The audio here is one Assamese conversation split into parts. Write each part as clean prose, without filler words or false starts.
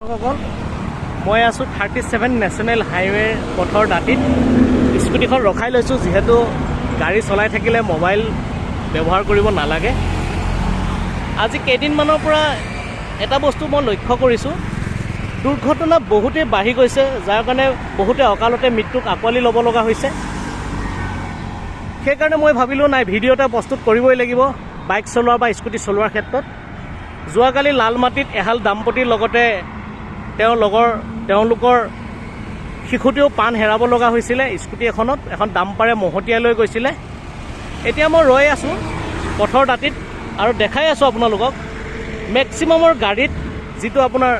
মই আছোঁ 37 নেশ্যনেল হাইৱে পথৰ দাঁতিত। স্কুটিখন ৰখাই লৈছোঁ যিহেতু গাড়ী চলাই থাকিলে মোবাইল ব্যৱহাৰ কৰিব নালাগে। আজি কেইদিনমানৰ পৰা এটা বস্তু মই লক্ষ্য কৰিছোঁ, দুৰ্ঘটনা বহুতেই বাঢ়ি গৈছে, যাৰ কাৰণে বহুতে অকালতে মৃত্যুক আঁকোৱালি ল'ব লগা হৈছে। সেইকাৰণে মই ভাবিলোঁ নাই, ভিডিঅ' এটা প্ৰস্তুত কৰিবই লাগিব বাইক চলোৱা বা স্কুটি চলোৱাৰ ক্ষেত্ৰত। যোৱাকালি লালমাটিত এহাল দাম্পতীৰ লগতে তেওঁলোকৰ শিশুটিও প্ৰাণ হেৰাব লগা হৈছিলে। স্কুটি এখনত এখন ডাম্পাৰে মহতিয়াই লৈ গৈছিলে। এতিয়া মই ৰৈ আছোঁ পথৰ দাঁতিত আৰু দেখাই আছোঁ আপোনালোকক, মেক্সিমামৰ গাড়ীত যিটো আপোনাৰ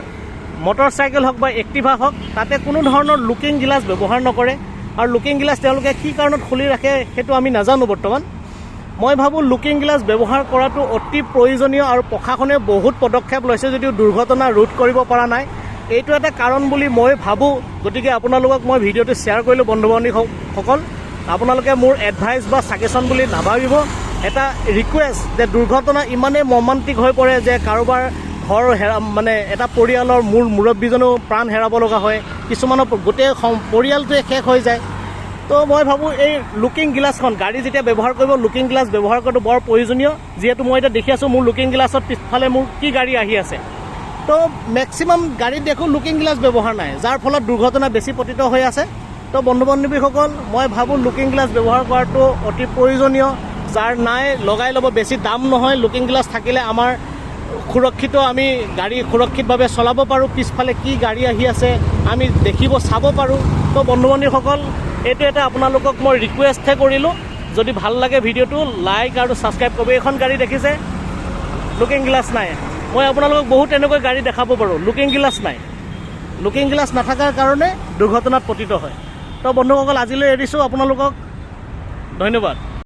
মটৰ চাইকেল হওক বা এক্টিভা হওক, তাতে কোনো ধৰণৰ লুকিং গ্লাছ ব্যৱহাৰ নকৰে। আৰু লুকিং গ্লাছ তেওঁলোকে কি কাৰণত খুলি ৰাখে সেইটো আমি নাজানো বৰ্তমান। মই ভাবোঁ লুকিং গ্লাছ ব্যৱহাৰ কৰাটো অতি প্ৰয়োজনীয় আৰু প্ৰশাসনে বহুত পদক্ষেপ লৈছে যদিও দুৰ্ঘটনা ৰোধ কৰিব পৰা নাই। এইটো এটা কাৰণ বুলি মই ভাবোঁ। গতিকে আপোনালোকক মই ভিডিঅ'টো শ্বেয়াৰ কৰিলোঁ। বন্ধু বান্ধৱীসকল, আপোনালোকে মোৰ এডভাইচ বা ছাজেশ্যন বুলি নাভাবিব। এটা ৰিকুৱেষ্ট যে দুৰ্ঘটনা ইমানেই মৰ্মান্তিক হৈ পৰে যে কাৰোবাৰ ঘৰ এটা পৰিয়ালৰ মুৰব্বীজনেও প্ৰাণ হেৰাব লগা হয়, কিছুমানৰ গোটেই পৰিয়ালটোৱে শেষ হৈ যায়। তো মই ভাবোঁ এই লুকিং গ্লাছখন গাড়ী যেতিয়া ব্যৱহাৰ কৰিব, লুকিং গ্লাছ ব্যৱহাৰ কৰাটো বৰ প্ৰয়োজনীয়। যিহেতু মই এতিয়া দেখি আছোঁ মোৰ লুকিং গ্লাছত পিছফালে মোৰ কি গাড়ী আহি আছে। তো মেক্সিমাম গাড়ীত দেখোঁ লুকিং গ্লাছ ব্যৱহাৰ নাই, যাৰ ফলত দুৰ্ঘটনা বেছি পতিত হৈ আছে। তো বন্ধু বান্ধৱীসকল, মই ভাবোঁ লুকিং গ্লাছ ব্যৱহাৰ কৰাটো অতি প্ৰয়োজনীয়। যাৰ নাই লগাই ল'ব, বেছি দাম নহয়। লুকিং গ্লাছ থাকিলে আমাৰ সুৰক্ষিত, আমি গাড়ী সুৰক্ষিতভাৱে চলাব পাৰোঁ। পিছফালে কি গাড়ী আহি আছে আমি চাব পাৰোঁ। তো বন্ধু বান্ধৱীসকল, এইটো এটা আপোনালোকক মই ৰিকুৱেষ্টহে কৰিলোঁ। যদি ভাল লাগে ভিডিঅ'টো লাইক আৰু ছাবস্ক্ৰাইব কৰিব। এইখন গাড়ী দেখিছে, লুকিং গ্লাছ নাই। মই আপোনালোকক বহুত এনেকৈ গাড়ী দেখাব পাৰোঁ, লুকিং গ্লাছ নাই। লুকিং গ্লাছ নাথাকাৰ কাৰণে দুৰ্ঘটনাত পতিত হয়। তো বন্ধুসকল, আজিলৈ এৰিছোঁ আপোনালোকক। ধন্যবাদ।